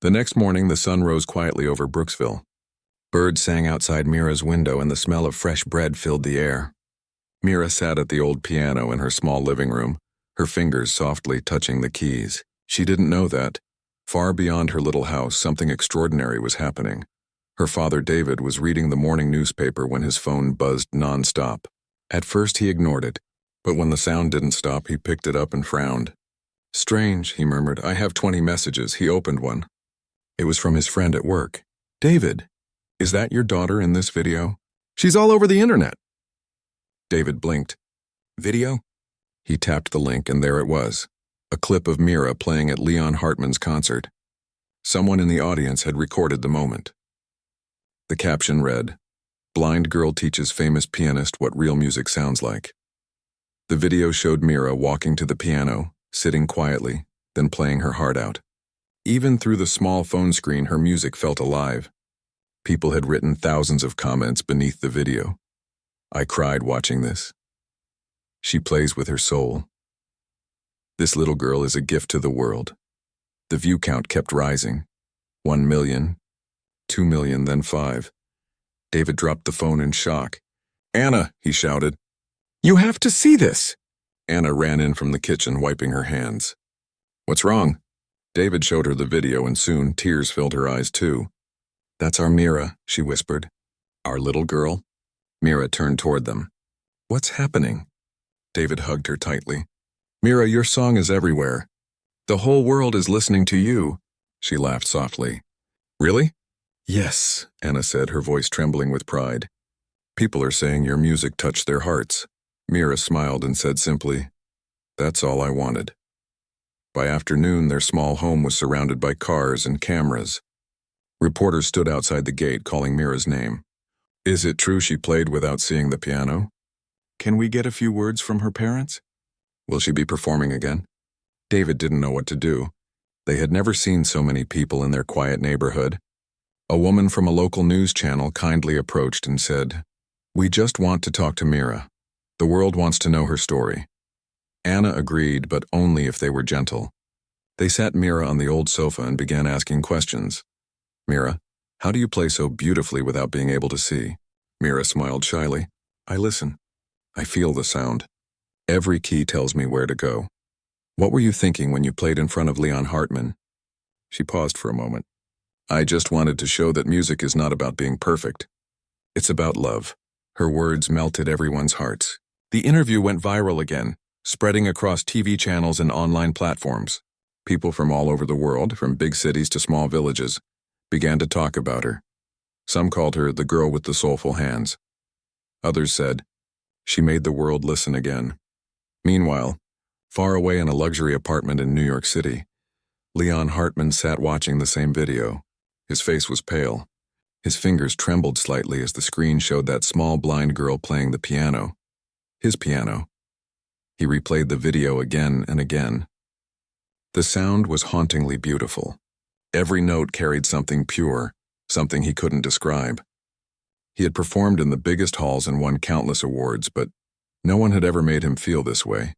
The next morning, the sun rose quietly over Brooksville. Birds sang outside Mira's window and the smell of fresh bread filled the air. Mira sat at the old piano in her small living room, her fingers softly touching the keys. She didn't know that, far beyond her little house, something extraordinary was happening. Her father, David, was reading the morning newspaper when his phone buzzed nonstop. At first he ignored it, but when the sound didn't stop, he picked it up and frowned. "Strange," he murmured. "I have 20 messages." He opened one. It was from his friend at work. "David, is that your daughter in this video? She's all over the internet." David blinked. "Video?" He tapped the link and there it was, a clip of Mira playing at Leon Hartman's concert. Someone in the audience had recorded the moment. The caption read, "Blind girl teaches famous pianist what real music sounds like." The video showed Mira walking to the piano, sitting quietly, then playing her heart out. Even through the small phone screen, her music felt alive. People had written thousands of comments beneath the video. "I cried watching this. She plays with her soul. This little girl is a gift to the world." The view count kept rising. 1 million, 2 million, then 5. David dropped the phone in shock. "Anna," he shouted. "You have to see this!" Anna ran in from the kitchen, wiping her hands. "What's wrong?" David showed her the video and soon tears filled her eyes too. "That's our Mira," she whispered. "Our little girl." Mira turned toward them. "What's happening?" David hugged her tightly. "Mira, your song is everywhere. The whole world is listening to you." She laughed softly. "Really?" "Yes," Anna said, her voice trembling with pride. "People are saying your music touched their hearts." Mira smiled and said simply, "That's all I wanted." By afternoon, their small home was surrounded by cars and cameras. Reporters stood outside the gate calling Mira's name. "Is it true she played without seeing the piano? Can we get a few words from her parents? Will she be performing again?" David didn't know what to do. They had never seen so many people in their quiet neighborhood. A woman from a local news channel kindly approached and said, "We just want to talk to Mira. The world wants to know her story." Anna agreed, but only if they were gentle. They sat Mira on the old sofa and began asking questions. "Mira, how do you play so beautifully without being able to see?" Mira smiled shyly. "I listen. I feel the sound. Every key tells me where to go." "What were you thinking when you played in front of Leon Hartman?" She paused for a moment. "I just wanted to show that music is not about being perfect. It's about love." Her words melted everyone's hearts. The interview went viral again, spreading across TV channels and online platforms. People from all over the world, from big cities to small villages, began to talk about her. Some called her the girl with the soulful hands. Others said, "She made the world listen again." Meanwhile, far away in a luxury apartment in New York City, Leon Hartman sat watching the same video. His face was pale. His fingers trembled slightly as the screen showed that small blind girl playing the piano. His piano. He replayed the video again and again. The sound was hauntingly beautiful. Every note carried something pure, something he couldn't describe. He had performed in the biggest halls and won countless awards, but no one had ever made him feel this way.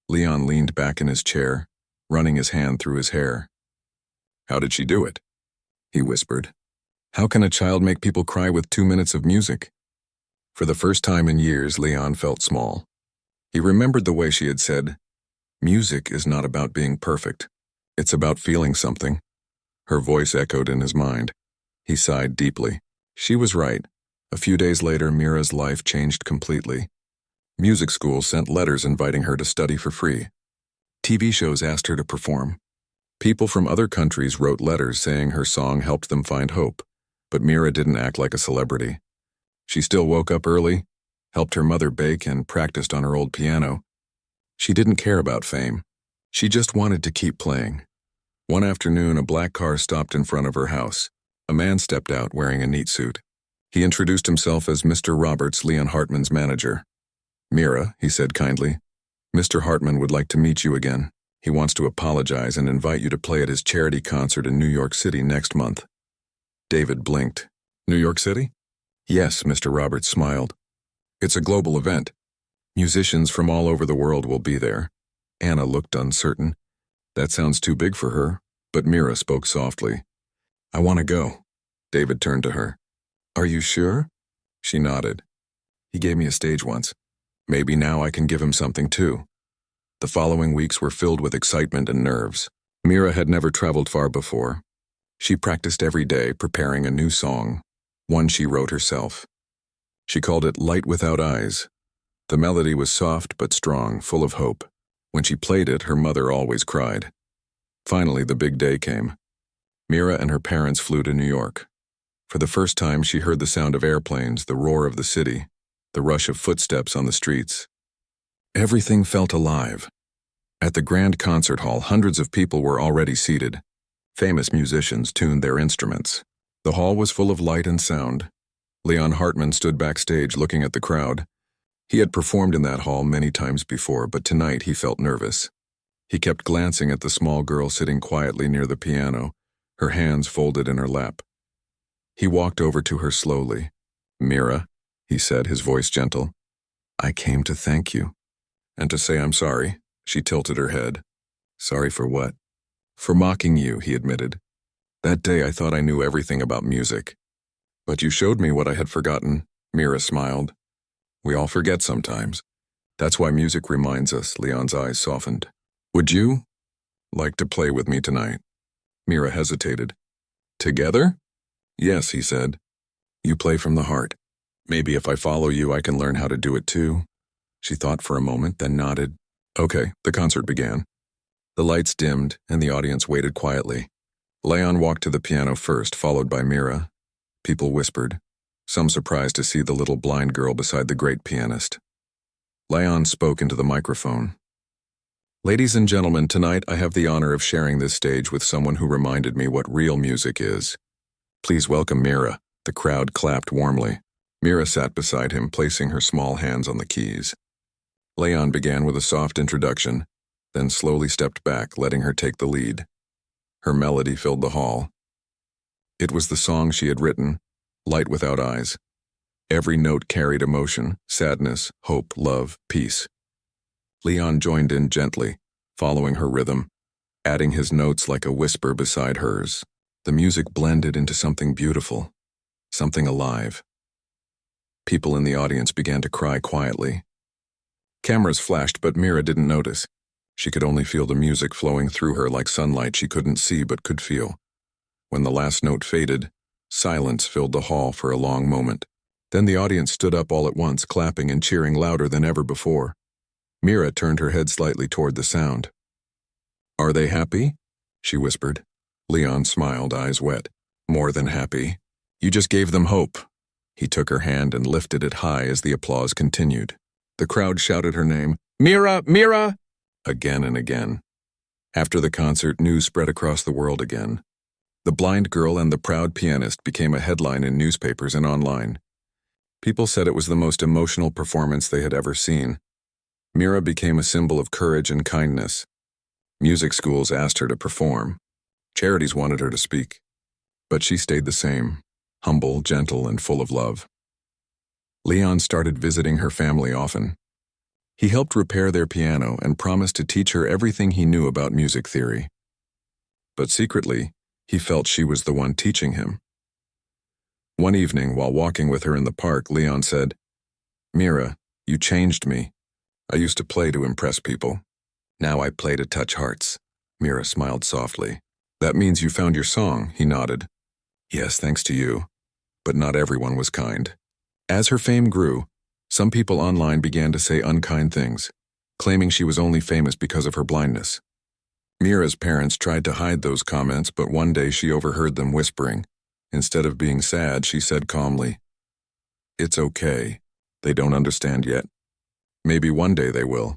Leon leaned back in his chair, running his hand through his hair. "How did she do it?" he whispered. "How can a child make people cry with 2 minutes of music?" For the first time in years, Leon felt small. He remembered the way she had said, "Music is not about being perfect. It's about feeling something." Her voice echoed in his mind. He sighed deeply. She was right. A few days later, Mira's life changed completely. Music schools sent letters inviting her to study for free. TV shows asked her to perform. People from other countries wrote letters saying her song helped them find hope. But Mira didn't act like a celebrity. She still woke up early, helped her mother bake, and practiced on her old piano. She didn't care about fame. She just wanted to keep playing. One afternoon, a black car stopped in front of her house. A man stepped out wearing a neat suit. He introduced himself as Mr. Roberts, Leon Hartman's manager. "Mira," he said kindly, "Mr. Hartman would like to meet you again. He wants to apologize and invite you to play at his charity concert in New York City next month." David blinked. "New York City?" "Yes," Mr. Roberts smiled. "It's a global event. Musicians from all over the world will be there." Anna looked uncertain. "That sounds too big for her. But Mira spoke softly. I want to go. David turned to her. Are you sure? She nodded. He gave me a stage once. Maybe now I can give him something too. The following weeks were filled with excitement and nerves. Mira had never traveled far before. She practiced every day, preparing a new song, one she wrote herself. She called it Light Without Eyes. The melody was soft but strong, full of hope. When she played it, her mother always cried. Finally, the big day came. Mira and her parents flew to New York. For the first time, she heard the sound of airplanes, the roar of the city, the rush of footsteps on the streets. Everything felt alive. At the grand concert hall, hundreds of people were already seated. Famous musicians tuned their instruments. The hall was full of light and sound. Leon Hartman stood backstage looking at the crowd. He had performed in that hall many times before, but tonight he felt nervous. He kept glancing at the small girl sitting quietly near the piano, her hands folded in her lap. He walked over to her slowly. Mira, he said, his voice gentle. I came to thank you. And to say I'm sorry. She tilted her head. Sorry for what? For mocking you, he admitted. That day I thought I knew everything about music. But you showed me what I had forgotten, Mira smiled. We all forget sometimes. That's why music reminds us, Leon's eyes softened. Would you like to play with me tonight? Mira hesitated. Together? Yes, he said. You play from the heart. Maybe if I follow you, I can learn how to do it too. She thought for a moment, then nodded. Okay, the concert began. The lights dimmed, and the audience waited quietly. Leon walked to the piano first, followed by Mira. People whispered, some surprised to see the little blind girl beside the great pianist. Leon spoke into the microphone. Ladies and gentlemen, tonight I have the honor of sharing this stage with someone who reminded me what real music is. Please welcome Mira. The crowd clapped warmly. Mira sat beside him, placing her small hands on the keys. Leon began with a soft introduction, then slowly stepped back, letting her take the lead. Her melody filled the hall. It was the song she had written, Light Without Eyes. Every note carried emotion, sadness, hope, love, peace. Leon joined in gently, following her rhythm, adding his notes like a whisper beside hers. The music blended into something beautiful, something alive. People in the audience began to cry quietly. Cameras flashed, but Mira didn't notice. She could only feel the music flowing through her like sunlight she couldn't see but could feel. When the last note faded, silence filled the hall for a long moment. Then the audience stood up all at once, clapping and cheering louder than ever before. Mira turned her head slightly toward the sound. Are they happy? She whispered. Leon smiled, eyes wet. More than happy. You just gave them hope. He took her hand and lifted it high as the applause continued. The crowd shouted her name, Mira, Mira! Again and again. After the concert, news spread across the world again. The blind girl and the proud pianist became a headline in newspapers and online. People said it was the most emotional performance they had ever seen. Mira became a symbol of courage and kindness. Music schools asked her to perform. Charities wanted her to speak. But she stayed the same, humble, gentle, and full of love. Leon started visiting her family often. He helped repair their piano and promised to teach her everything he knew about music theory. But secretly, he felt she was the one teaching him. One evening, while walking with her in the park, Leon said, Mira, you changed me. I used to play to impress people. Now I play to touch hearts. Mira smiled softly. That means you found your song, he nodded. Yes, thanks to you. But not everyone was kind. As her fame grew, some people online began to say unkind things, claiming she was only famous because of her blindness. Mira's parents tried to hide those comments, but one day she overheard them whispering. Instead of being sad, she said calmly, It's okay. They don't understand yet. Maybe one day they will.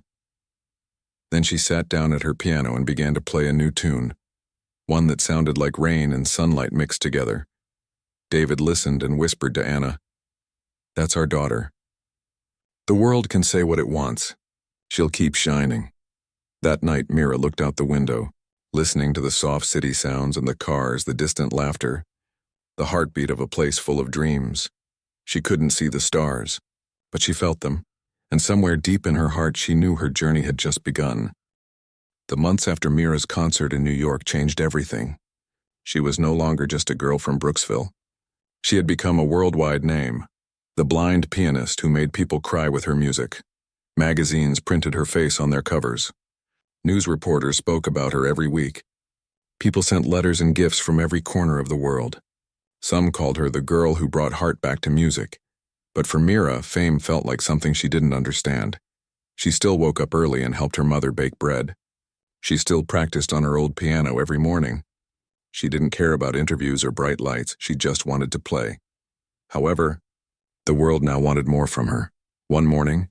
Then she sat down at her piano and began to play a new tune, one that sounded like rain and sunlight mixed together. David listened and whispered to Anna, That's our daughter. The world can say what it wants. She'll keep shining. That night, Mira looked out the window, listening to the soft city sounds and the cars, the distant laughter, the heartbeat of a place full of dreams. She couldn't see the stars, but she felt them, and somewhere deep in her heart she knew her journey had just begun. The months after Mira's concert in New York changed everything. She was no longer just a girl from Brooksville. She had become a worldwide name, the blind pianist who made people cry with her music. Magazines printed her face on their covers. News reporters spoke about her every week. People sent letters and gifts from every corner of the world. Some called her the girl who brought heart back to music. But for Mira, fame felt like something she didn't understand. She still woke up early and helped her mother bake bread. She still practiced on her old piano every morning. She didn't care about interviews or bright lights, she just wanted to play. However, the world now wanted more from her. One morning,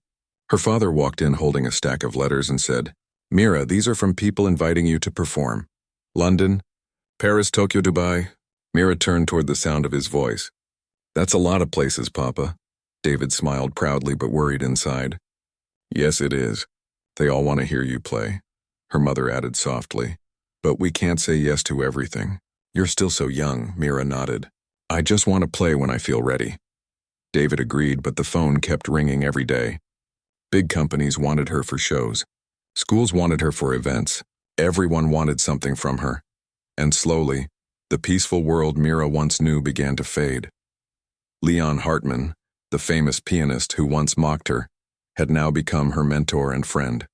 her father walked in holding a stack of letters and said, "Mira, these are from people inviting you to perform. London, Paris, Tokyo, Dubai." Mira turned toward the sound of his voice. "That's a lot of places, Papa." David smiled proudly but worried inside. "Yes, it is. They all want to hear you play," her mother added softly. "But we can't say yes to everything. You're still so young," Mira nodded. "I just want to play when I feel ready." David agreed, but the phone kept ringing every day. Big companies wanted her for shows. Schools wanted her for events. Everyone wanted something from her. And slowly, the peaceful world Mira once knew began to fade. Leon Hartman, the famous pianist who once mocked her, had now become her mentor and friend.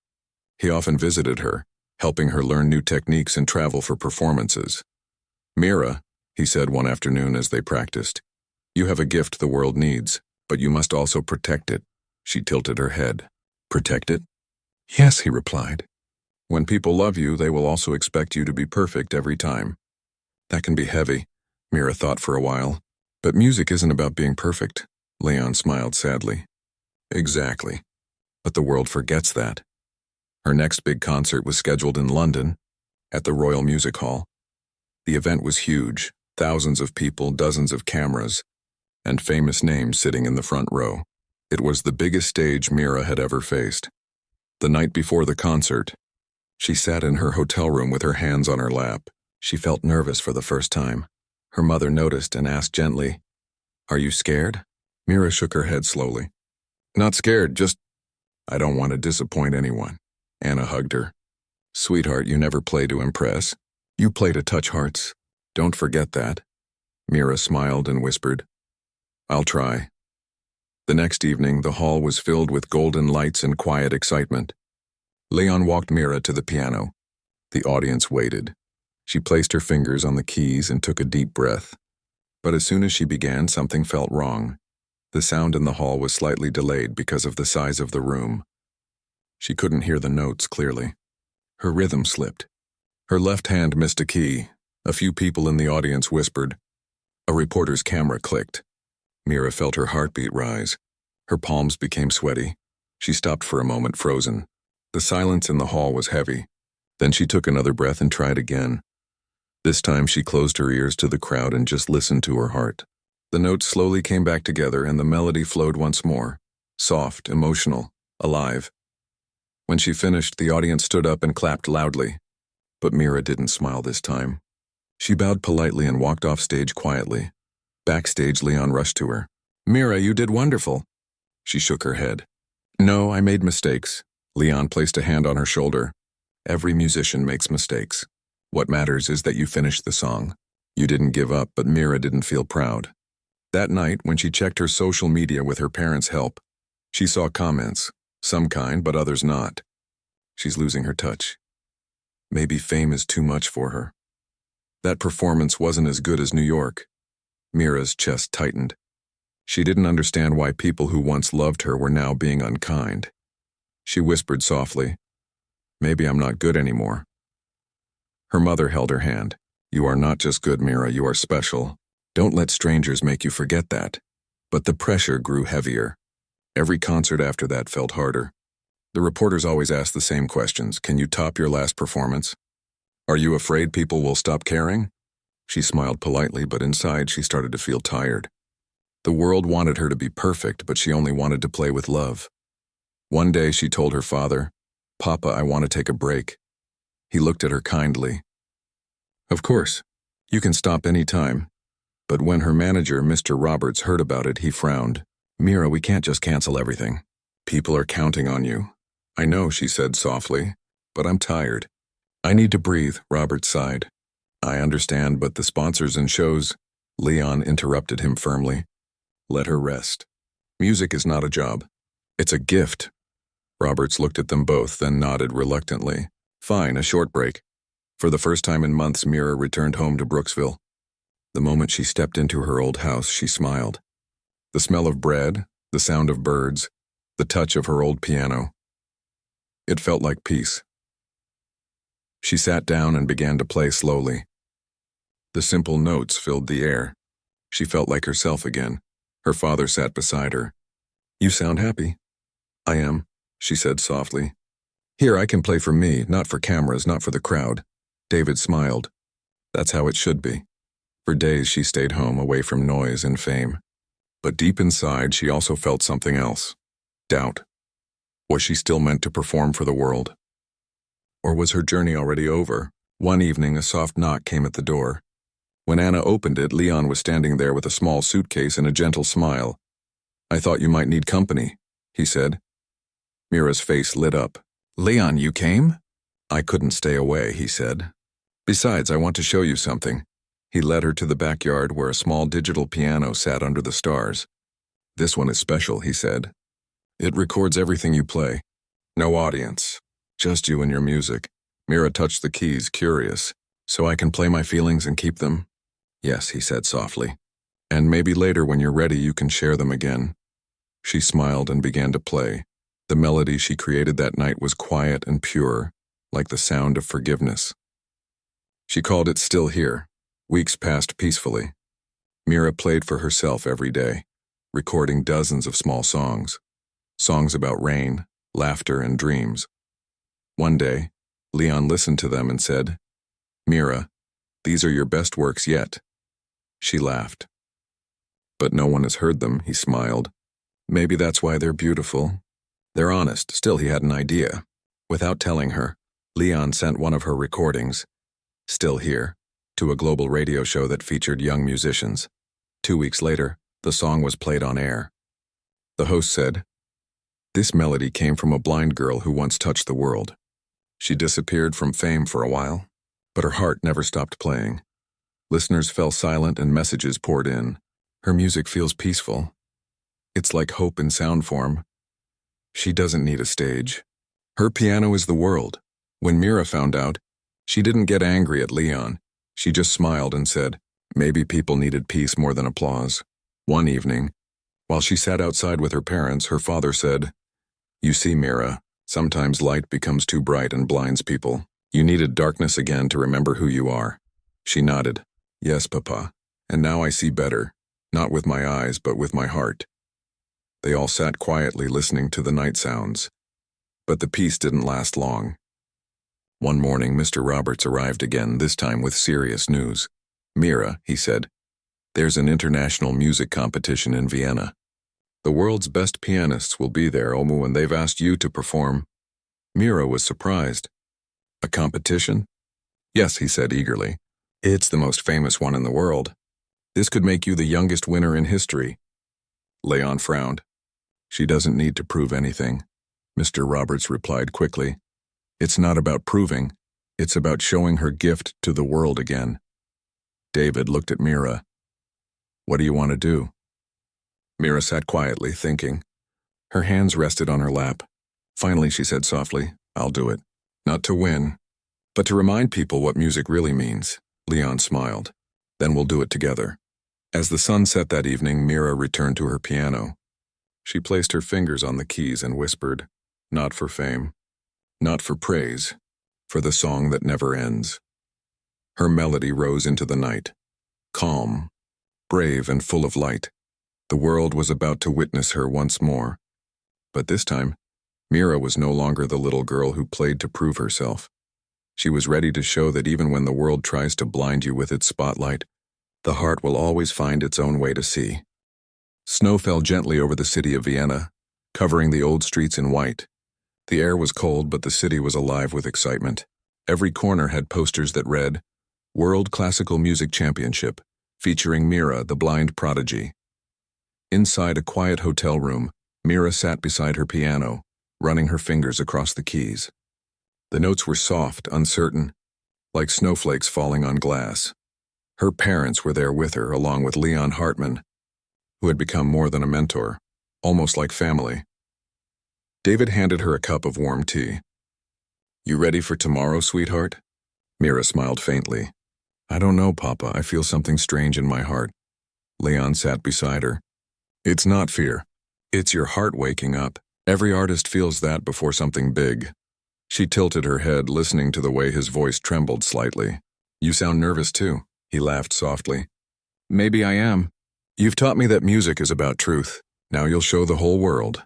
He often visited her, helping her learn new techniques and travel for performances. "Mira," he said one afternoon as they practiced, "you have a gift the world needs, but you must also protect it." She tilted her head. "Protect it?" "Yes," he replied. "When people love you, they will also expect you to be perfect every time." That can be heavy, Mira thought for a while. But music isn't about being perfect. Leon smiled sadly. Exactly. But the world forgets that. Her next big concert was scheduled in London, at the Royal Music Hall. The event was huge, thousands of people, dozens of cameras, and famous names sitting in the front row. It was the biggest stage Mira had ever faced. The night before the concert, she sat in her hotel room with her hands on her lap. She felt nervous for the first time. Her mother noticed and asked gently, "Are you scared?" Mira shook her head slowly. "Not scared, just, I don't want to disappoint anyone." Anna hugged her. "Sweetheart, you never play to impress. You play to touch hearts. Don't forget that." Mira smiled and whispered, "I'll try." The next evening, the hall was filled with golden lights and quiet excitement. Leon walked Mira to the piano. The audience waited. She placed her fingers on the keys and took a deep breath. But as soon as she began, something felt wrong. The sound in the hall was slightly delayed because of the size of the room. She couldn't hear the notes clearly. Her rhythm slipped. Her left hand missed a key. A few people in the audience whispered. A reporter's camera clicked. Mira felt her heartbeat rise. Her palms became sweaty. She stopped for a moment, frozen. The silence in the hall was heavy. Then she took another breath and tried again. This time she closed her ears to the crowd and just listened to her heart. The notes slowly came back together and the melody flowed once more. Soft, emotional, alive. When she finished, the audience stood up and clapped loudly. But Mira didn't smile this time. She bowed politely and walked off stage quietly. Backstage, Leon rushed to her. "Mira, you did wonderful." She shook her head. "No, I made mistakes." Leon placed a hand on her shoulder. "Every musician makes mistakes. What matters is that you finished the song. You didn't give up, but Mira didn't feel proud." That night, when she checked her social media with her parents' help, she saw comments, some kind but others not. She's losing her touch. Maybe fame is too much for her. That performance wasn't as good as New York. Mira's chest tightened. She didn't understand why people who once loved her were now being unkind. She whispered softly, "Maybe I'm not good anymore." Her mother held her hand. "You are not just good, Mira, you are special. Don't let strangers make you forget that." But the pressure grew heavier. Every concert after that felt harder. The reporters always asked the same questions. Can you top your last performance? Are you afraid people will stop caring? She smiled politely, but inside she started to feel tired. The world wanted her to be perfect, but she only wanted to play with love. One day she told her father, "Papa, I want to take a break." He looked at her kindly. "Of course, you can stop any time." But when her manager, Mr. Roberts, heard about it, he frowned. "Mira, we can't just cancel everything. People are counting on you." "I know," she said softly, "but I'm tired." I need to breathe, Robert sighed. I understand, but the sponsors and shows, Leon interrupted him firmly. Let her rest. Music is not a job. It's a gift. Roberts looked at them both, then nodded reluctantly. Fine, a short break. For the first time in months, Mira returned home to Brooksville. The moment she stepped into her old house, she smiled. The smell of bread, the sound of birds, the touch of her old piano. It felt like peace. She sat down and began to play slowly. The simple notes filled the air. She felt like herself again. Her father sat beside her. You sound happy. I am, she said softly. Here I can play for me, not for cameras, not for the crowd. David smiled. That's how it should be. For days she stayed home, away from noise and fame. But deep inside, she also felt something else. Doubt. Was she still meant to perform for the world? Or was her journey already over? One evening, a soft knock came at the door. When Anna opened it, Leon was standing there with a small suitcase and a gentle smile. I thought you might need company, he said. Mira's face lit up. Leon, you came? I couldn't stay away, he said. Besides, I want to show you something. He led her to the backyard where a small digital piano sat under the stars. This one is special, he said. It records everything you play. No audience. Just you and your music. Mira touched the keys, curious. So I can play my feelings and keep them? Yes, he said softly. And maybe later when you're ready you can share them again. She smiled and began to play. The melody she created that night was quiet and pure, like the sound of forgiveness. She called it Still Here. Weeks passed peacefully. Mira played for herself every day, recording dozens of small songs. Songs about rain, laughter, and dreams. One day, Leon listened to them and said, Mira, these are your best works yet. She laughed. But no one has heard them, he smiled. Maybe that's why they're beautiful. They're honest. Still, he had an idea. Without telling her, Leon sent one of her recordings, Still Here, to a global radio show that featured young musicians. 2 weeks later, the song was played on air. The host said, This melody came from a blind girl who once touched the world. She disappeared from fame for a while, but her heart never stopped playing. Listeners fell silent and messages poured in. Her music feels peaceful. It's like hope in sound form. She doesn't need a stage. Her piano is the world. When Mira found out, she didn't get angry at Leon. She just smiled and said, maybe people needed peace more than applause. One evening, while she sat outside with her parents, her father said, You see, Mira, sometimes light becomes too bright and blinds people. You needed darkness again to remember who you are. She nodded. Yes, Papa. And now I see better, not with my eyes, but with my heart. They all sat quietly listening to the night sounds. But the peace didn't last long. One morning, Mr. Roberts arrived again, this time with serious news. Mira, he said, there's an international music competition in Vienna. The world's best pianists will be there, Omu, and they've asked you to perform. Mira was surprised. A competition? Yes, he said eagerly. It's the most famous one in the world. This could make you the youngest winner in history. Leon frowned. She doesn't need to prove anything. Mr. Roberts replied quickly. It's not about proving. It's about showing her gift to the world again. David looked at Mira. What do you want to do? Mira sat quietly, thinking. Her hands rested on her lap. Finally, she said softly, I'll do it. Not to win, but to remind people what music really means. Leon smiled. Then we'll do it together. As the sun set that evening, Mira returned to her piano. She placed her fingers on the keys and whispered, not for fame, not for praise, for the song that never ends. Her melody rose into the night, calm, brave, and full of light. The world was about to witness her once more. But this time, Mira was no longer the little girl who played to prove herself. She was ready to show that even when the world tries to blind you with its spotlight, the heart will always find its own way to see. Snow fell gently over the city of Vienna, covering the old streets in white. The air was cold, but the city was alive with excitement. Every corner had posters that read, World Classical Music Championship, featuring Mira, the blind prodigy. Inside a quiet hotel room, Mira sat beside her piano, running her fingers across the keys. The notes were soft, uncertain, like snowflakes falling on glass. Her parents were there with her, along with Leon Hartman, who had become more than a mentor, almost like family. David handed her a cup of warm tea. "You ready for tomorrow, sweetheart?" Mira smiled faintly. "I don't know, Papa. I feel something strange in my heart." Leon sat beside her. "It's not fear. It's your heart waking up. Every artist feels that before something big." She tilted her head, listening to the way his voice trembled slightly. "You sound nervous too." He laughed softly. "Maybe I am. You've taught me that music is about truth. Now you'll show the whole world."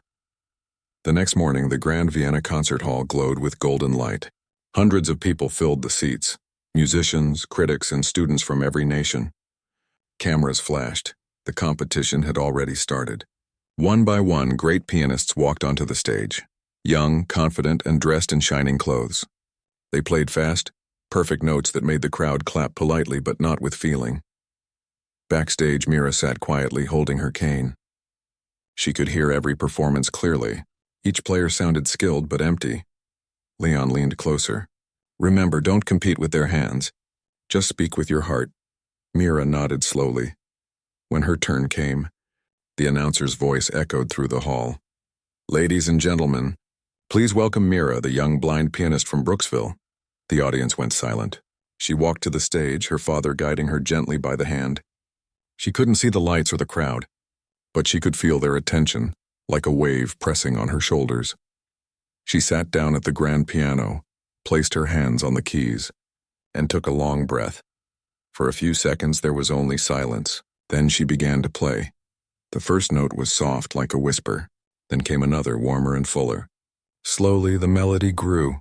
The next morning, the Grand Vienna Concert Hall glowed with golden light. Hundreds of people filled the seats, musicians, critics, and students from every nation. Cameras flashed. The competition had already started. One by one, great pianists walked onto the stage, young, confident, and dressed in shining clothes. They played fast, perfect notes that made the crowd clap politely but not with feeling. Backstage, Mira sat quietly, holding her cane. She could hear every performance clearly. Each player sounded skilled but empty. Leon leaned closer. "Remember, don't compete with their hands. Just speak with your heart." Mira nodded slowly. When her turn came, the announcer's voice echoed through the hall. "Ladies and gentlemen, please welcome Mira, the young blind pianist from Brooksville." The audience went silent. She walked to the stage, her father guiding her gently by the hand. She couldn't see the lights or the crowd, but she could feel their attention, like a wave pressing on her shoulders. She sat down at the grand piano, placed her hands on the keys, and took a long breath. For a few seconds there was only silence. Then she began to play. The first note was soft like a whisper. Then came another, warmer and fuller. Slowly the melody grew.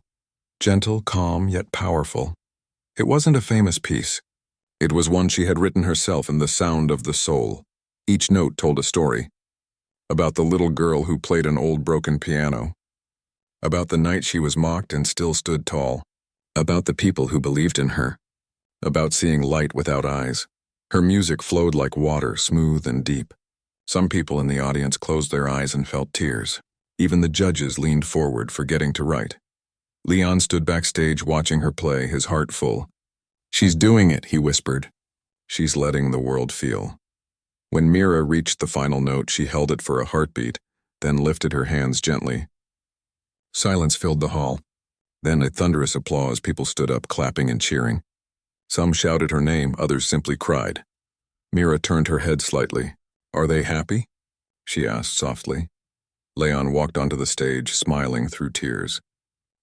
Gentle, calm, yet powerful. It wasn't a famous piece. It was one she had written herself in the sound of the soul. Each note told a story. About the little girl who played an old broken piano. About the night she was mocked and still stood tall. About the people who believed in her. About seeing light without eyes. Her music flowed like water, smooth and deep. Some people in the audience closed their eyes and felt tears. Even the judges leaned forward, forgetting to write. Leon stood backstage watching her play, his heart full. "She's doing it," he whispered. "She's letting the world feel." When Mira reached the final note, she held it for a heartbeat, then lifted her hands gently. Silence filled the hall. Then a thunderous applause. People stood up, clapping and cheering. Some shouted her name, others simply cried. Mira turned her head slightly. "Are they happy?" she asked softly. Leon walked onto the stage, smiling through tears.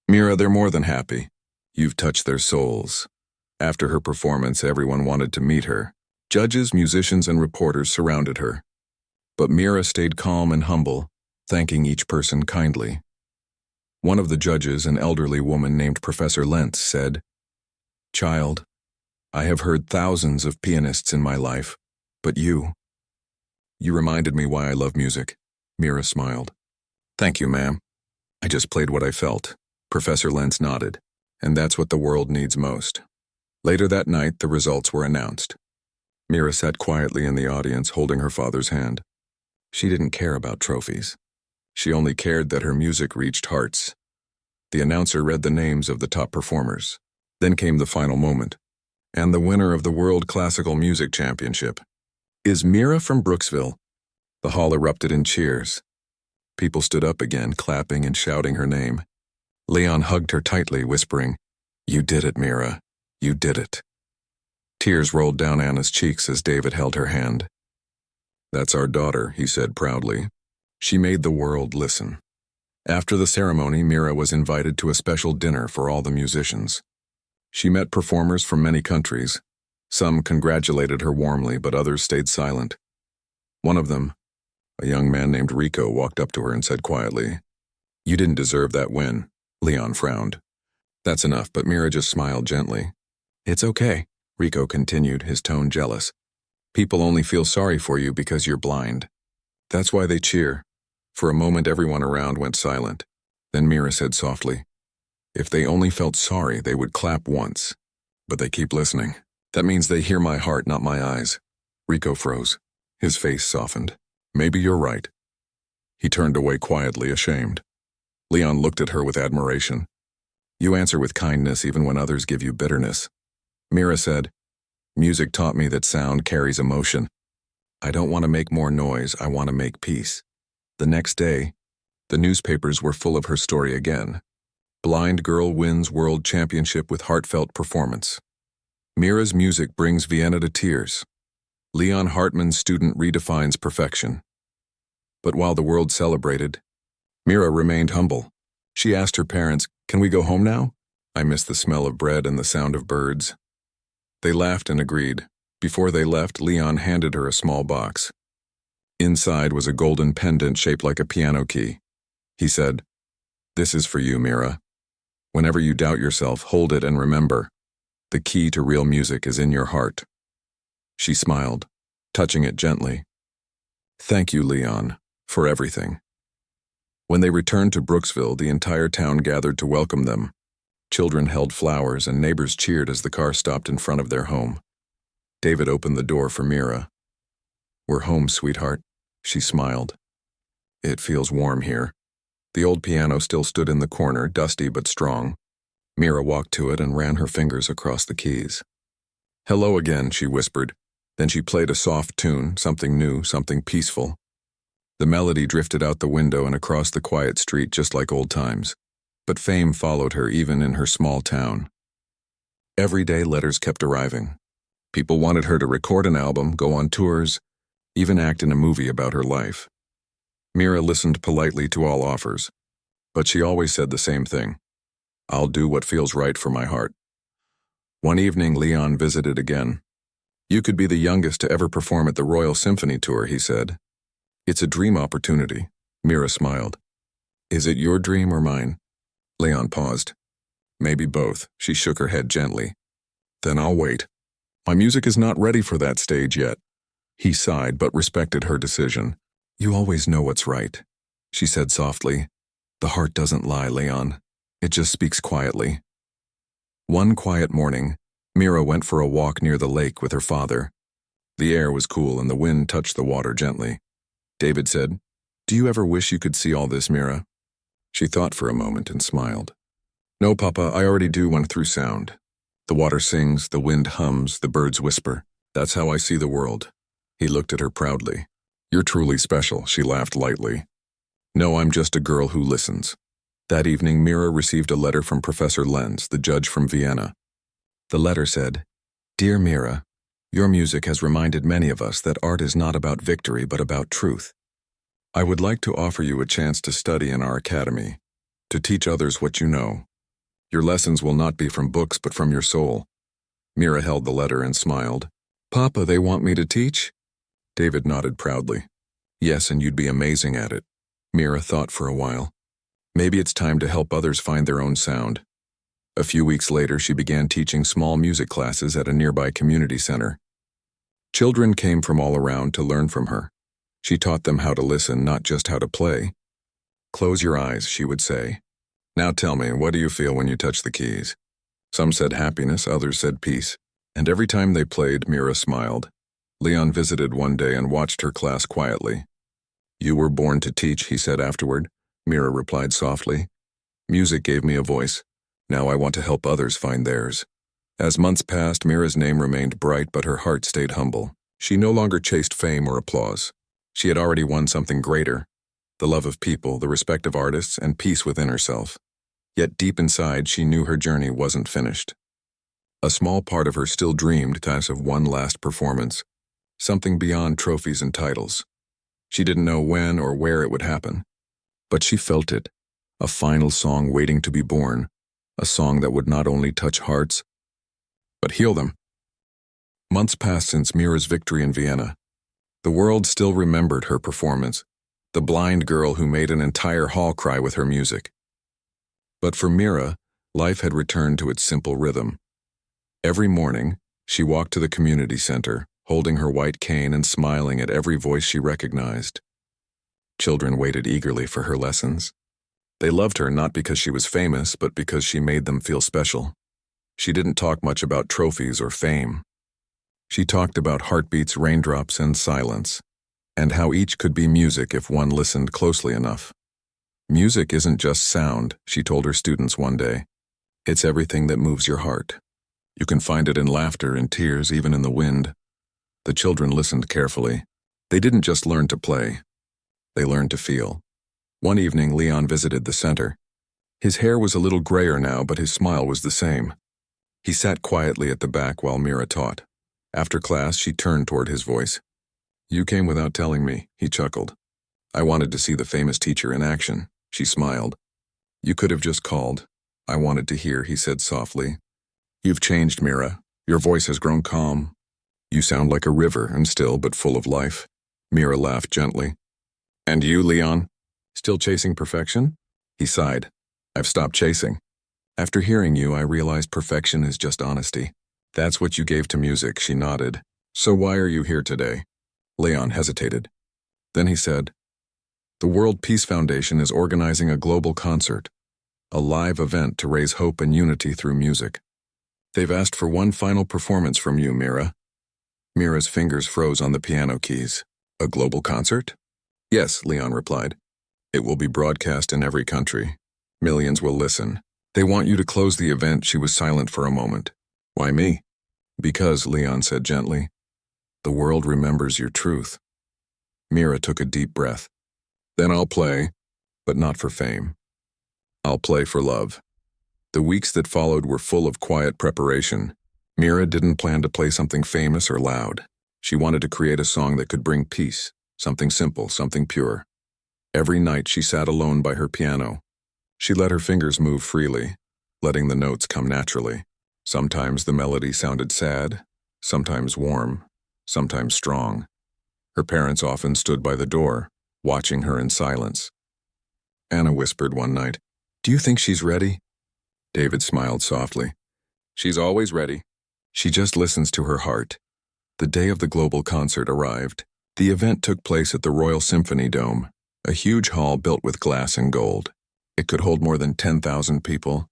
"Mira, they're more than happy. You've touched their souls." After her performance, everyone wanted to meet her. Judges, musicians, and reporters surrounded her. But Mira stayed calm and humble, thanking each person kindly. One of the judges, an elderly woman named Professor Lentz, said, "Child, I have heard thousands of pianists in my life, but you reminded me why I love music." Mira smiled. "Thank you, ma'am. I just played what I felt." Professor Lentz nodded. "And that's what the world needs most." Later that night, the results were announced. Mira sat quietly in the audience, holding her father's hand. She didn't care about trophies. She only cared that her music reached hearts. The announcer read the names of the top performers. Then came the final moment. And the winner of the World Classical Music Championship is Mira from Brooksville. The hall erupted in cheers. People stood up again, clapping and shouting her name. Leon hugged her tightly, whispering, "You did it, Mira. You did it." Tears rolled down Anna's cheeks as David held her hand. "That's our daughter," he said proudly. "She made the world listen." After the ceremony, Mira was invited to a special dinner for all the musicians. She met performers from many countries. Some congratulated her warmly, but others stayed silent. One of them, a young man named Rico, walked up to her and said quietly, "You didn't deserve that win." Leon frowned. "That's enough," but Mira just smiled gently. "It's okay," Rico continued, his tone jealous. "People only feel sorry for you because you're blind. That's why they cheer." For a moment, everyone around went silent. Then Mira said softly, "If they only felt sorry, they would clap once. But they keep listening. That means they hear my heart, not my eyes." Rico froze. His face softened. "Maybe you're right." He turned away quietly, ashamed. Leon looked at her with admiration. You answer with kindness even when others give you bitterness. Mira said, music taught me that sound carries emotion. I don't want to make more noise, I want to make peace. The next day, the newspapers were full of her story again. Blind girl wins world championship with heartfelt performance. Mira's music brings Vienna to tears. Leon Hartman's student redefines perfection. But while the world celebrated, Mira remained humble. She asked her parents, "Can we go home now? I miss the smell of bread and the sound of birds." They laughed and agreed. Before they left, Leon handed her a small box. Inside was a golden pendant shaped like a piano key. He said, "This is for you, Mira. Whenever you doubt yourself, hold it and remember, the key to real music is in your heart." She smiled, touching it gently. "Thank you, Leon, for everything." When they returned to Brooksville, the entire town gathered to welcome them. Children held flowers and neighbors cheered as the car stopped in front of their home. David opened the door for Mira. "We're home, sweetheart," she smiled. "It feels warm here." The old piano still stood in the corner, dusty but strong. Mira walked to it and ran her fingers across the keys. "Hello again," she whispered. Then she played a soft tune, something new, something peaceful. The melody drifted out the window and across the quiet street just like old times. But fame followed her even in her small town. Every day letters kept arriving. People wanted her to record an album, go on tours, even act in a movie about her life. Mira listened politely to all offers, but she always said the same thing: "I'll do what feels right for my heart." One evening, Leon visited again. "You could be the youngest to ever perform at the Royal Symphony Tour," he said. "It's a dream opportunity." Mira smiled. "Is it your dream or mine?" Leon paused. "Maybe both." She shook her head gently. "Then I'll wait. My music is not ready for that stage yet." He sighed but respected her decision. "You always know what's right," she said softly. "The heart doesn't lie, Leon. It just speaks quietly." One quiet morning, Mira went for a walk near the lake with her father. The air was cool and the wind touched the water gently. David said, "Do you ever wish you could see all this, Mira?" She thought for a moment and smiled. "No, Papa, I already do when through sound. The water sings, the wind hums, the birds whisper. That's how I see the world." He looked at her proudly. "You're truly special," she laughed lightly. "No, I'm just a girl who listens." That evening, Mira received a letter from Professor Lenz, the judge from Vienna. The letter said, "Dear Mira, your music has reminded many of us that art is not about victory but about truth. I would like to offer you a chance to study in our academy, to teach others what you know. Your lessons will not be from books but from your soul." Mira held the letter and smiled. "Papa, they want me to teach?" David nodded proudly. "Yes, and you'd be amazing at it." Mira thought for a while. Maybe it's time to help others find their own sound. A few weeks later, she began teaching small music classes at a nearby community center. Children came from all around to learn from her. She taught them how to listen, not just how to play. "Close your eyes," she would say. "Now tell me, what do you feel when you touch the keys?" Some said happiness, others said peace. And every time they played, Mira smiled. Leon visited one day and watched her class quietly. "You were born to teach," he said afterward. Mira replied softly. "Music gave me a voice. Now I want to help others find theirs." As months passed, Mira's name remained bright, but her heart stayed humble. She no longer chased fame or applause. She had already won something greater: the love of people, the respect of artists, and peace within herself. Yet deep inside, she knew her journey wasn't finished. A small part of her still dreamed of one last performance, something beyond trophies and titles. She didn't know when or where it would happen, but she felt it, a final song waiting to be born, a song that would not only touch hearts, but heal them. Months passed since Mira's victory in Vienna. The world still remembered her performance, the blind girl who made an entire hall cry with her music. But for Mira, life had returned to its simple rhythm. Every morning, she walked to the community center, holding her white cane and smiling at every voice she recognized. Children waited eagerly for her lessons. They loved her not because she was famous, but because she made them feel special. She didn't talk much about trophies or fame. She talked about heartbeats, raindrops, and silence, and how each could be music if one listened closely enough. "Music isn't just sound," she told her students one day. It's everything that moves your heart. You can find it in laughter, in tears, even in the wind. The children listened carefully. They didn't just learn to play. They learned to feel. One evening, Leon visited the center. His hair was a little grayer now, but his smile was the same. He sat quietly at the back while Mira taught. After class, she turned toward his voice. "You came without telling me," he chuckled. "I wanted to see the famous teacher in action." She smiled. "You could have just called. I wanted to hear," he said softly. "You've changed, Mira. Your voice has grown calm. You sound like a river, and still, but full of life." Mira laughed gently. "And you, Leon? Still chasing perfection?" He sighed. "I've stopped chasing. After hearing you, I realized perfection is just honesty. That's what you gave to music," she nodded. "So why are you here today?" Leon hesitated. Then he said, "The World Peace Foundation is organizing a global concert, a live event to raise hope and unity through music. They've asked for one final performance from you, Mira." Mira's fingers froze on the piano keys. "A global concert?" "Yes," Leon replied. "It will be broadcast in every country. Millions will listen. They want you to close the event." She was silent for a moment. "Why me?" "Because," Leon said gently, "the world remembers your truth." Mira took a deep breath. "Then I'll play, but not for fame. I'll play for love." The weeks that followed were full of quiet preparation. Mira didn't plan to play something famous or loud. She wanted to create a song that could bring peace, something simple, something pure. Every night she sat alone by her piano. She let her fingers move freely, letting the notes come naturally. Sometimes the melody sounded sad, sometimes warm, sometimes strong. Her parents often stood by the door, watching her in silence. Anna whispered one night, "Do you think she's ready?" David smiled softly. "She's always ready. She just listens to her heart." The day of the global concert arrived. The event took place at the Royal Symphony Dome, a huge hall built with glass and gold. It could hold more than 10,000 people.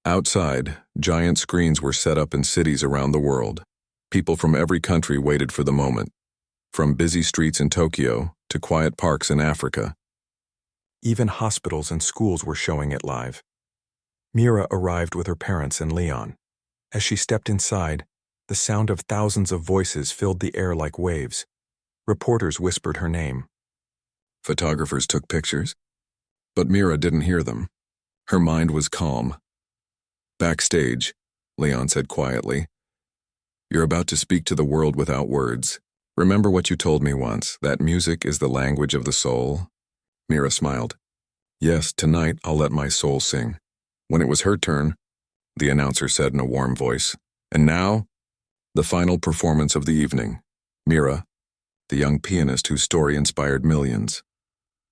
Outside, giant screens were set up in cities around the world. People from every country waited for the moment, from busy streets in Tokyo to quiet parks in Africa. Even hospitals and schools were showing it live. Mira arrived with her parents and Leon. As she stepped inside, the sound of thousands of voices filled the air like waves. Reporters whispered her name. Photographers took pictures. But Mira didn't hear them. Her mind was calm. "Backstage," Leon said quietly, "you're about to speak to the world without words. Remember what you told me once, that music is the language of the soul?" Mira smiled. "Yes, tonight I'll let my soul sing." When it was her turn, the announcer said in a warm voice, "And now, the final performance of the evening. Mira, the young pianist whose story inspired millions."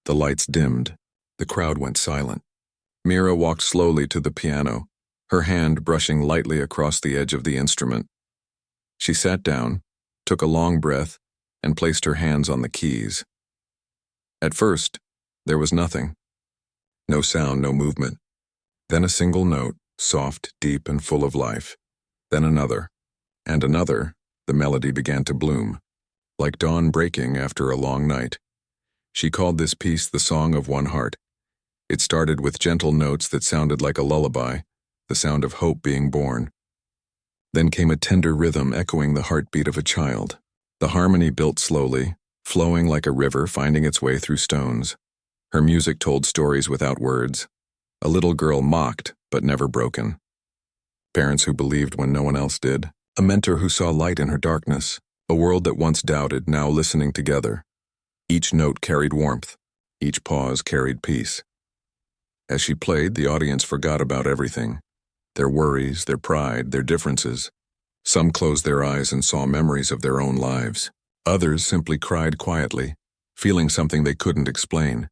The lights dimmed. The crowd went silent. Mira walked slowly to the piano, her hand brushing lightly across the edge of the instrument. She sat down, took a long breath, and placed her hands on the keys. At first, there was nothing. No sound, no movement. Then a single note, soft, deep, and full of life. Then another, and another. The melody began to bloom, like dawn breaking after a long night. She called this piece the Song of One Heart. It started with gentle notes that sounded like a lullaby, the sound of hope being born. Then came a tender rhythm echoing the heartbeat of a child. The harmony built slowly, flowing like a river finding its way through stones. Her music told stories without words. A little girl mocked, but never broken. Parents who believed when no one else did. A mentor who saw light in her darkness. A world that once doubted, now listening together. Each note carried warmth. Each pause carried peace. As she played, the audience forgot about everything. Their worries, their pride, their differences. Some closed their eyes and saw memories of their own lives. Others simply cried quietly, feeling something they couldn't explain.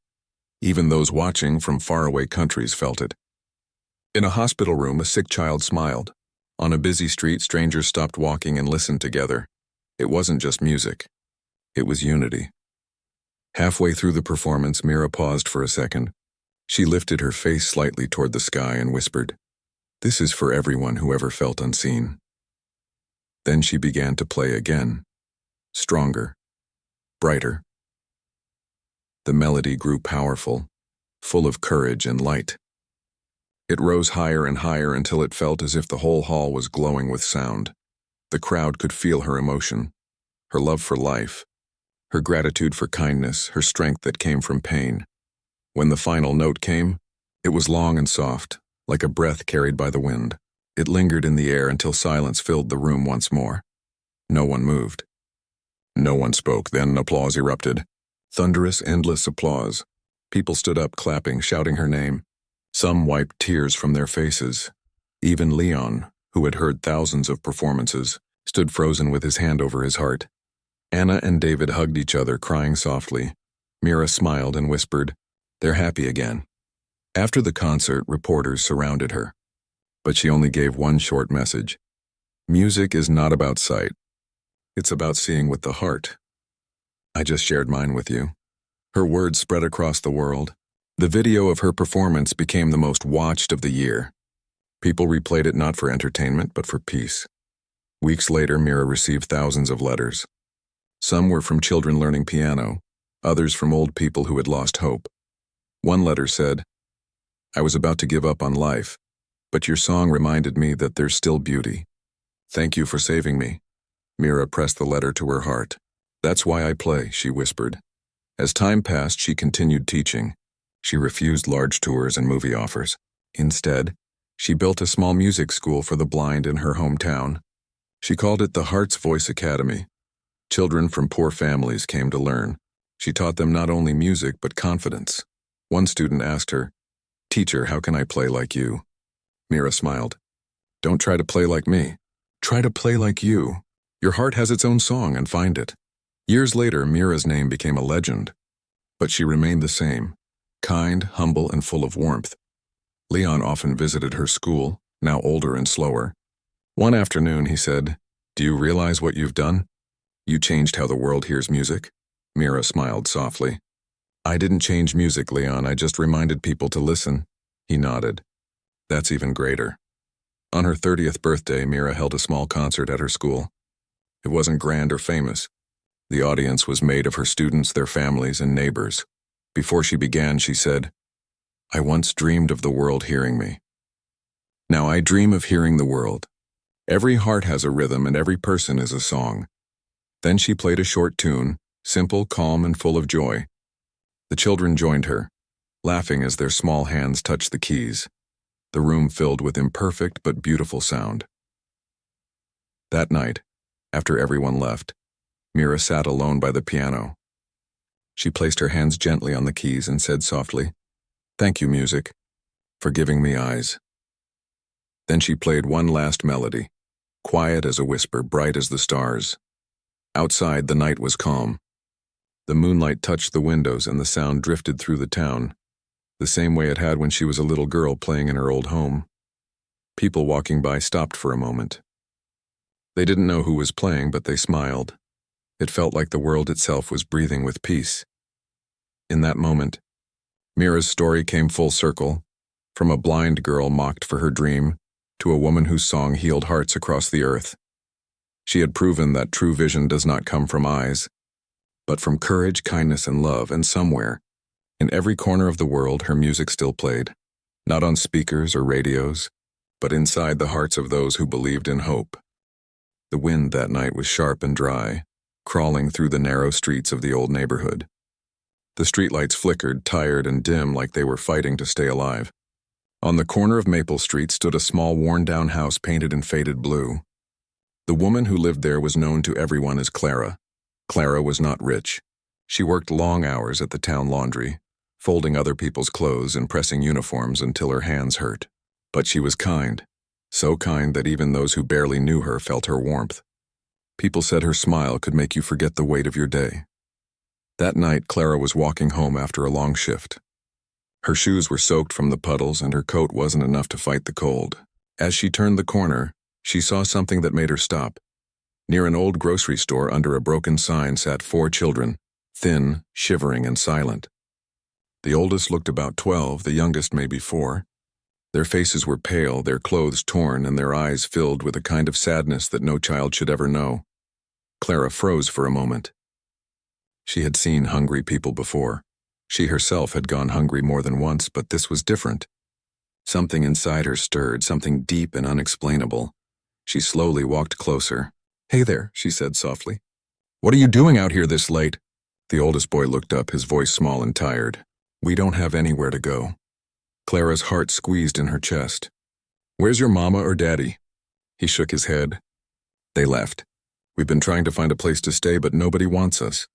Even those watching from faraway countries felt it. In a hospital room, a sick child smiled. On a busy street, strangers stopped walking and listened together. It wasn't just music. It was unity. Halfway through the performance, Mira paused for a second. She lifted her face slightly toward the sky and whispered, "This is for everyone who ever felt unseen." Then she began to play again. Stronger. Brighter. The melody grew powerful, full of courage and light. It rose higher and higher until it felt as if the whole hall was glowing with sound. The crowd could feel her emotion, her love for life, her gratitude for kindness, her strength that came from pain. When the final note came, it was long and soft, like a breath carried by the wind. It lingered in the air until silence filled the room once more. No one moved. No one spoke, then applause erupted. Thunderous, endless applause. People stood up, clapping, shouting her name. Some wiped tears from their faces. Even Leon, who had heard thousands of performances, stood frozen with his hand over his heart. Anna and David hugged each other, crying softly. Mira smiled and whispered, "They're happy again." After the concert, reporters surrounded her. But she only gave one short message. Music is not about sight. It's about seeing with the heart. I just shared mine with you. Her words spread across the world. The video of her performance became the most watched of the year. People replayed it not for entertainment, but for peace. Weeks later, Mira received thousands of letters. Some were from children learning piano, others from old people who had lost hope. One letter said, "I was about to give up on life, but your song reminded me that there's still beauty. Thank you for saving me." Mira pressed the letter to her heart. "That's why I play," she whispered. As time passed, she continued teaching. She refused large tours and movie offers. Instead, she built a small music school for the blind in her hometown. She called it the Heart's Voice Academy. Children from poor families came to learn. She taught them not only music, but confidence. One student asked her, "Teacher, how can I play like you?" Mira smiled. "Don't try to play like me. Try to play like you. Your heart has its own song, and find it." Years later, Mira's name became a legend. But she remained the same, kind, humble, and full of warmth. Leon often visited her school, now older and slower. One afternoon, he said, "Do you realize what you've done? You changed how the world hears music." Mira smiled softly. "I didn't change music, Leon. I just reminded people to listen." He nodded. "That's even greater." On her 30th birthday, Mira held a small concert at her school. It wasn't grand or famous. The audience was made of her students, their families, and neighbors. Before she began, she said, "I once dreamed of the world hearing me. Now I dream of hearing the world. Every heart has a rhythm and every person is a song." Then she played a short tune, simple, calm, and full of joy. The children joined her, laughing as their small hands touched the keys. The room filled with imperfect but beautiful sound. That night, after everyone left, Mira sat alone by the piano. She placed her hands gently on the keys and said softly, "Thank you, music, for giving me eyes." Then she played one last melody, quiet as a whisper, bright as the stars. Outside, the night was calm. The moonlight touched the windows and the sound drifted through the town, the same way it had when she was a little girl playing in her old home. People walking by stopped for a moment. They didn't know who was playing, but they smiled. It felt like the world itself was breathing with peace. In that moment, Mira's story came full circle, from a blind girl mocked for her dream to a woman whose song healed hearts across the earth. She had proven that true vision does not come from eyes, but from courage, kindness, and love, and somewhere, in every corner of the world, her music still played, not on speakers or radios, but inside the hearts of those who believed in hope. The wind that night was sharp and dry, crawling through the narrow streets of the old neighborhood. The streetlights flickered, tired and dim, like they were fighting to stay alive. On the corner of Maple Street stood a small, worn-down house painted in faded blue. The woman who lived there was known to everyone as Clara. Clara was not rich. She worked long hours at the town laundry, folding other people's clothes and pressing uniforms until her hands hurt. But she was kind, so kind that even those who barely knew her felt her warmth. People said her smile could make you forget the weight of your day. That night, Clara was walking home after a long shift. Her shoes were soaked from the puddles and her coat wasn't enough to fight the cold. As she turned the corner, she saw something that made her stop. Near an old grocery store under a broken sign sat 4 children, thin, shivering, and silent. The oldest looked about 12, the youngest maybe 4. Their faces were pale, their clothes torn, and their eyes filled with a kind of sadness that no child should ever know. Clara froze for a moment. She had seen hungry people before. She herself had gone hungry more than once, but this was different. Something inside her stirred, something deep and unexplainable. She slowly walked closer. "Hey there," she said softly. "What are you doing out here this late?" The oldest boy looked up, his voice small and tired. "We don't have anywhere to go." Clara's heart squeezed in her chest. "Where's your mama or daddy?" He shook his head. "They left. We've been trying to find a place to stay, but nobody wants us."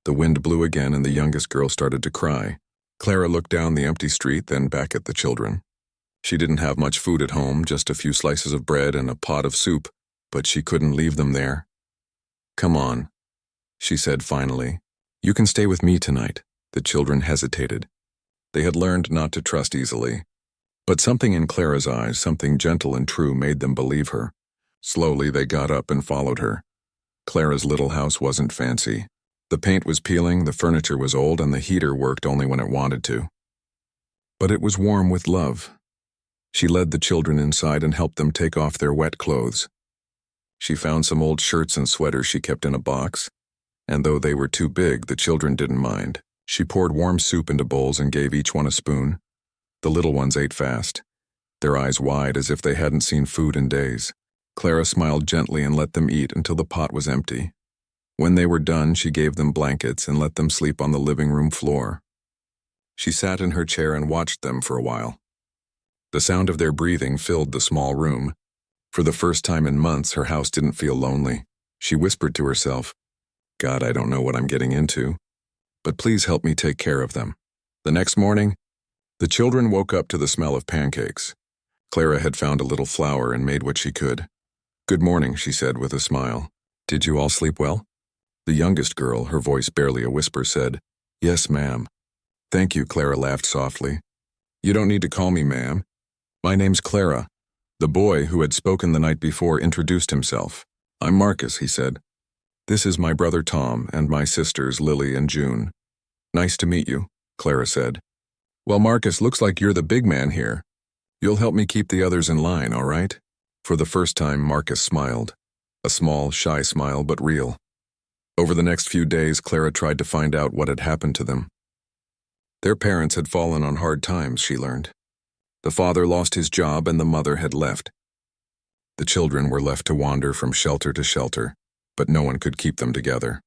The wind blew again and the youngest girl started to cry. Clara looked down the empty street, then back at the children. She didn't have much food at home, just a few slices of bread and a pot of soup, but she couldn't leave them there. "Come on," she said finally. "You can stay with me tonight." The children hesitated. They had learned not to trust easily. But something in Clara's eyes, something gentle and true, made them believe her. Slowly they got up and followed her. Clara's little house wasn't fancy. The paint was peeling, the furniture was old, and the heater worked only when it wanted to. But it was warm with love. She led the children inside and helped them take off their wet clothes. She found some old shirts and sweaters she kept in a box, and though they were too big, the children didn't mind. She poured warm soup into bowls and gave each one a spoon. The little ones ate fast, their eyes wide as if they hadn't seen food in days. Clara smiled gently and let them eat until the pot was empty. When they were done, she gave them blankets and let them sleep on the living room floor. She sat in her chair and watched them for a while. The sound of their breathing filled the small room. For the first time in months, her house didn't feel lonely. She whispered to herself, "God, I don't know what I'm getting into, but please help me take care of them." The next morning, the children woke up to the smell of pancakes. Clara had found a little flour and made what she could. "Good morning," she said with a smile. "Did you all sleep well?" The youngest girl, her voice barely a whisper, said, "Yes, ma'am." "Thank you," Clara laughed softly. "You don't need to call me ma'am. My name's Clara." The boy, who had spoken the night before, introduced himself. "I'm Marcus," he said. "This is my brother Tom and my sisters Lily and June." "Nice to meet you," Clara said. "Well, Marcus, looks like you're the big man here. You'll help me keep the others in line, all right?" For the first time, Marcus smiled. A small, shy smile, but real. Over the next few days, Clara tried to find out what had happened to them. Their parents had fallen on hard times, she learned. The father lost his job and the mother had left. The children were left to wander from shelter to shelter, but no one could keep them together.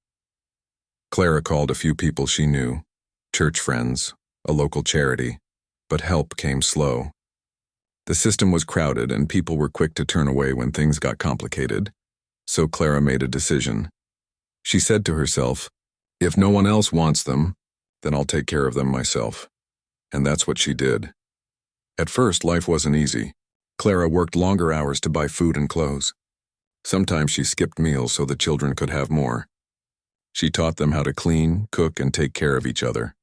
Clara called a few people she knew, church friends, a local charity, but help came slow. The system was crowded and people were quick to turn away when things got complicated, so Clara made a decision. She said to herself, "If no one else wants them, then I'll take care of them myself." And that's what she did. At first, life wasn't easy. Clara worked longer hours to buy food and clothes. Sometimes she skipped meals so the children could have more. She taught them how to clean, cook, and take care of each other.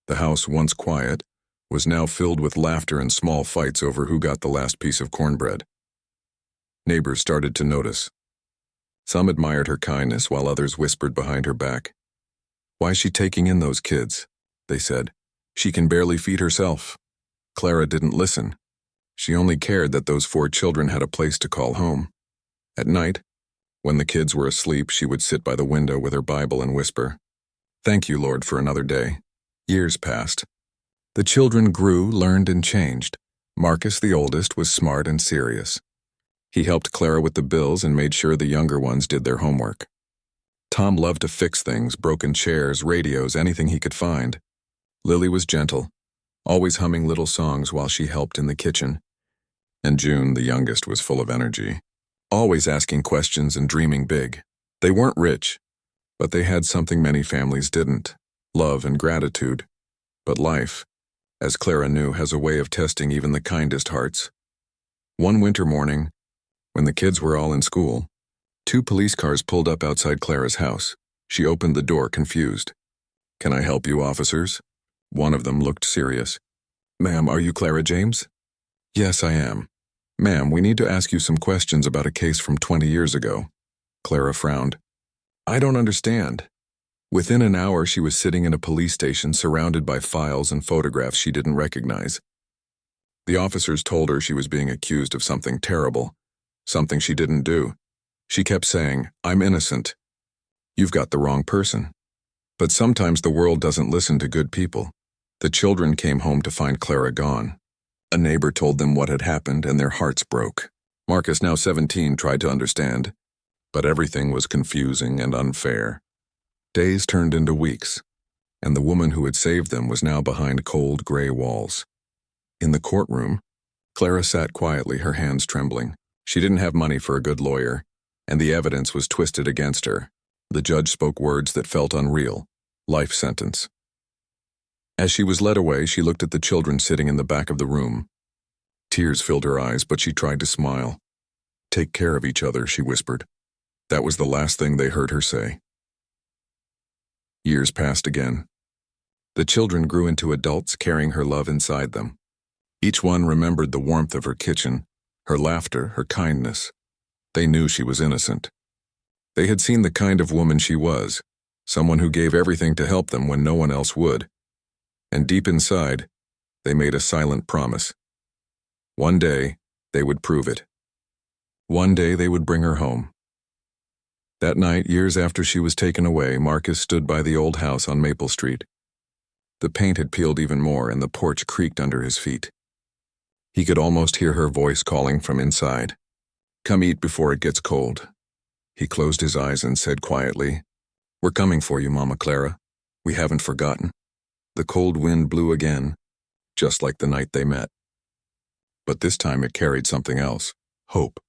The house, once quiet, was now filled with laughter and small fights over who got the last piece of cornbread. Neighbors started to notice. Some admired her kindness while others whispered behind her back. "Why is she taking in those kids?" they said. "She can barely feed herself." Clara didn't listen. She only cared that those 4 children had a place to call home. At night, when the kids were asleep, she would sit by the window with her Bible and whisper, "Thank you, Lord, for another day." Years passed. The children grew, learned, and changed. Marcus, the oldest, was smart and serious. He helped Clara with the bills and made sure the younger ones did their homework. Tom loved to fix things, broken chairs, radios, anything he could find. Lily was gentle, always humming little songs while she helped in the kitchen. And June, the youngest, was full of energy, always asking questions and dreaming big. They weren't rich, but they had something many families didn't, love and gratitude. But life, as Clara knew, has a way of testing even the kindest hearts. One winter morning, when the kids were all in school, 2 police cars pulled up outside Clara's house. She opened the door, confused. "Can I help you, officers?" One of them looked serious. "Ma'am, are you Clara James?" "Yes, I am." "Ma'am, we need to ask you some questions about a case from 20 years ago." Clara frowned. "I don't understand." Within an hour, she was sitting in a police station surrounded by files and photographs she didn't recognize. The officers told her she was being accused of something terrible, something she didn't do. She kept saying, "I'm innocent." "You've got the wrong person." But sometimes the world doesn't listen to good people. The children came home to find Clara gone. A neighbor told them what had happened and their hearts broke. Marcus, now 17, tried to understand, but everything was confusing and unfair. Days turned into weeks, and the woman who had saved them was now behind cold gray walls. In the courtroom, Clara sat quietly, her hands trembling. She didn't have money for a good lawyer, and the evidence was twisted against her. The judge spoke words that felt unreal. Life sentence. As she was led away, she looked at the children sitting in the back of the room. Tears filled her eyes, but she tried to smile. "Take care of each other," she whispered. That was the last thing they heard her say. Years passed again. The children grew into adults carrying her love inside them. Each one remembered the warmth of her kitchen, her laughter, her kindness. They knew she was innocent. They had seen the kind of woman she was, someone who gave everything to help them when no one else would. And deep inside, they made a silent promise. One day, they would prove it. One day they would bring her home. That night, years after she was taken away, Marcus stood by the old house on Maple Street. The paint had peeled even more, and the porch creaked under his feet. He could almost hear her voice calling from inside. "Come eat before it gets cold." He closed his eyes and said quietly, "We're coming for you, Mama Clara. We haven't forgotten." The cold wind blew again, just like the night they met. But this time it carried something else: hope.